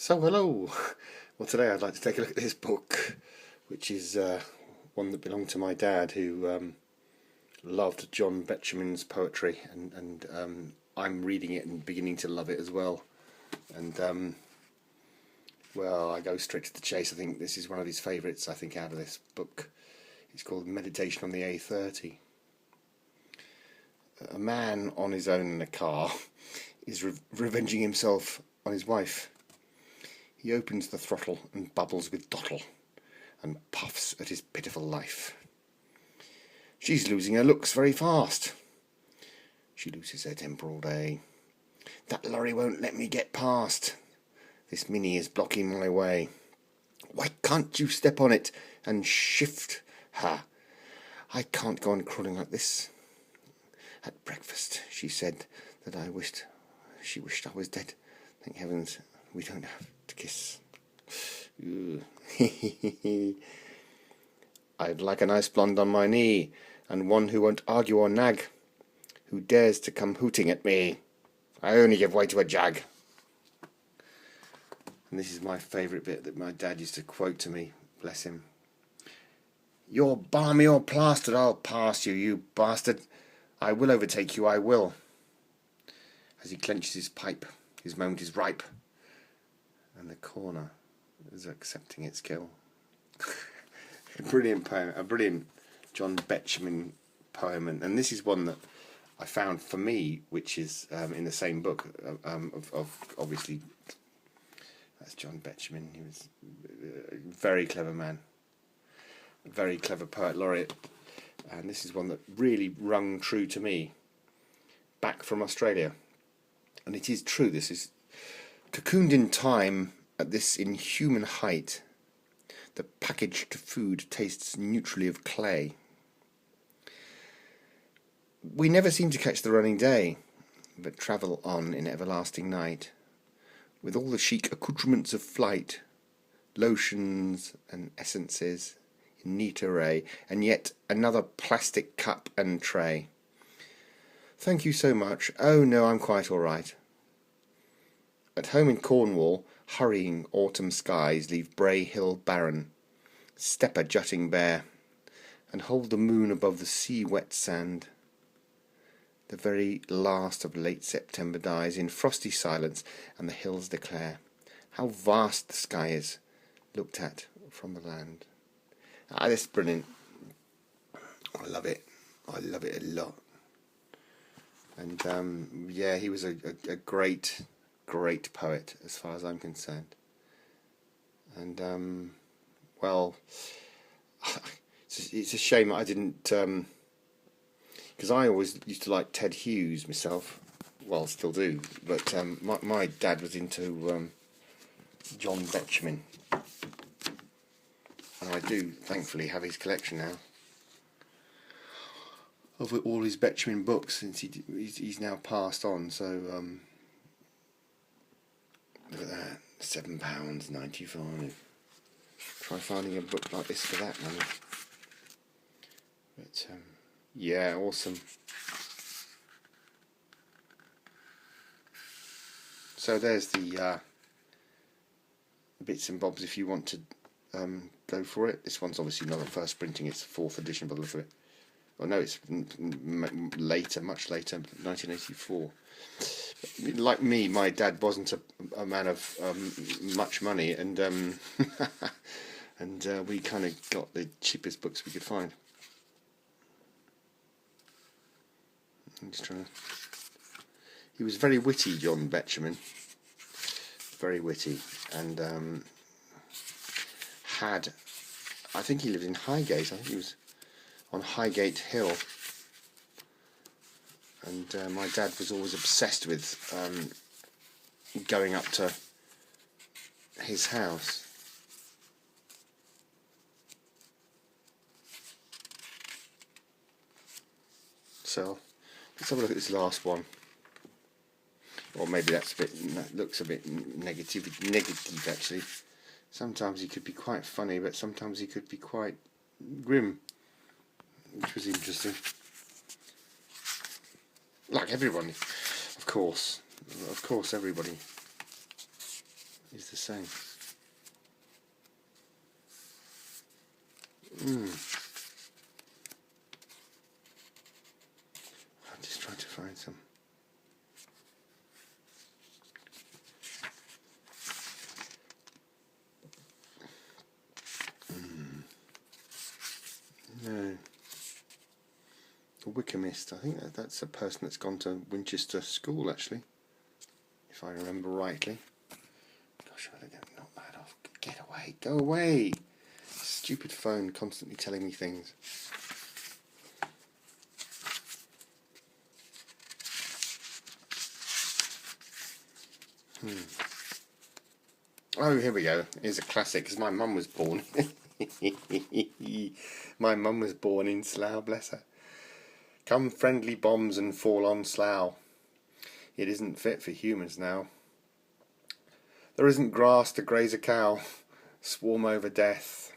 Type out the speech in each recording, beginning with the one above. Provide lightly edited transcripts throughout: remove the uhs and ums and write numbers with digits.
So hello. Well, today I'd like to take a look at this book, which is one that belonged to my dad, who loved John Betjeman's poetry, and I'm reading it and beginning to love it as well. And well, I go straight to the chase. I think this is one of his favourites. I think out of this book, it's called Meditation on the A30. A man on his own in a car is revenging himself on his wife. He opens the throttle and bubbles with dottle, and puffs at his pitiful life. She's losing her looks very fast. She loses her temper all day. That lorry won't let me get past. This Mini is blocking my way. Why can't you step on it and shift her? I can't go on crawling like this. At breakfast she said that she wished I was dead. Thank heavens we don't have to kiss. I'd like a nice blonde on my knee, and one who won't argue or nag, who dares to come hooting at me. I only give way to a jag. And this is my favourite bit that my dad used to quote to me, bless him. You're balmy or plastered, I'll pass you, you bastard. I will overtake you, I will. As he clenches his pipe, his moment is ripe, and the corner is accepting its kill. A brilliant poem, a brilliant John Betjeman poem, and this is one that I found for me, which is in the same book of obviously, that's John Betjeman. He was a very clever man, a very clever poet laureate, and this is one that really rung true to me back from Australia. And it is true, this is cocooned in time at this inhuman height. The packaged food tastes neutrally of clay. We never seem to catch the running day, but travel on in everlasting night, with all the chic accoutrements of flight, lotions and essences in neat array, and yet another plastic cup and tray. Thank you so much. Oh no, I'm quite all right. At home in Cornwall, hurrying autumn skies leave Bray Hill barren, stepper jutting bare, and hold the moon above the sea-wet sand. The very last of late September dies in frosty silence, and the hills declare how vast the sky is, looked at from the land. This is brilliant. I love it. I love it a lot. And yeah, he was a great poet as far as I'm concerned. And well, it's a shame that I didn't, because I always used to like Ted Hughes myself. Well, still do, but my dad was into John Betjeman, and I do thankfully have his collection now of all his Betjeman books, since he's now passed on. So look at that, £7.95. Try finding a book like this for that money. But yeah, awesome. So there's the bits and bobs if you want to go for it. This one's obviously not a first printing, it's the 4th edition by the look of it. Oh no, it's later, much later, 1984. Like me, my dad wasn't a man of much money, and and we kind of got the cheapest books we could find. I'm just trying to... He was very witty, John Betjeman. Very witty, and I think he lived in Highgate. I think he was on Highgate Hill, and my dad was always obsessed with going up to his house. So let's have a look at this last one. Or maybe that looks a bit negative actually. Sometimes he could be quite funny, but sometimes he could be quite grim, which was interesting. Like everyone, of course everybody is the same. saying? I'm just trying to find some. No. The Wickermist. I think that's a person that's gone to Winchester School, actually, if I remember rightly. Gosh, I don't knock that off. Get away. Go away. Stupid phone constantly telling me things. Oh, here we go. Here's a classic, because my mum was born. My mum was born in Slough, bless her. Come friendly bombs and fall on Slough. It isn't fit for humans now. There isn't grass to graze a cow. Swarm over death.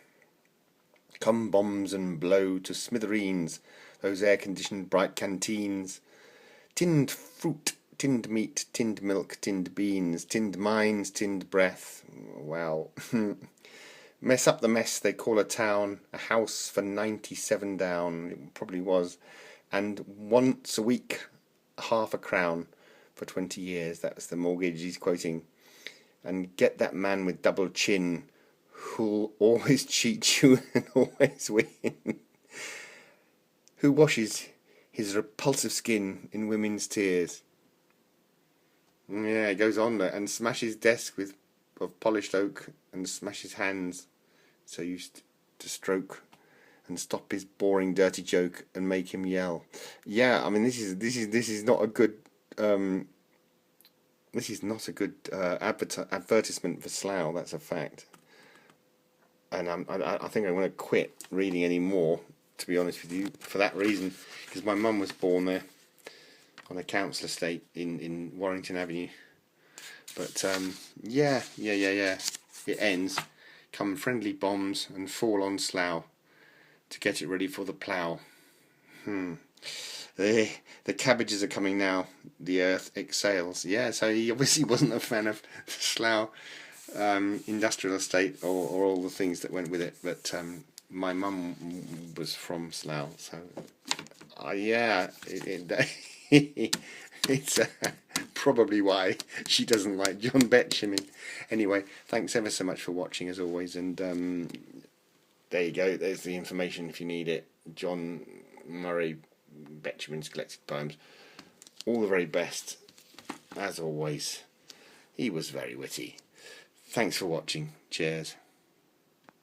Come bombs and blow to smithereens those air-conditioned bright canteens. Tinned fruit, tinned meat, tinned milk, tinned beans, tinned mines, tinned breath. Well, mess up the mess they call a town, a house for 97 down, it probably was, and once a week, £0.50 for 20 years. That's the mortgage he's quoting. And get that man with double chin, who'll always cheat you and always win. Who washes his repulsive skin in women's tears. Yeah, it goes on there, and smashes desk of polished oak, and smashes hands so used to stroke, and stop his boring dirty joke and make him yell. Yeah, I mean this is not a good advertisement for Slough. That's a fact. And I think I'm going to quit reading any more, to be honest with you, for that reason, because my mum was born there on a council estate in Warrington Avenue. But yeah. It ends. Come friendly bombs and fall on Slough to get it ready for the plough. The cabbages are coming now. The earth exhales. Yeah, so he obviously wasn't a fan of the Slough industrial estate or all the things that went with it. But my mum was from Slough, so yeah, it's probably why she doesn't like John Betjeman. Anyway, thanks ever so much for watching as always, and there you go, there's the information if you need it. John Murray Betjeman's collected poems, all the very best as always. He was very witty. Thanks for watching. Cheers.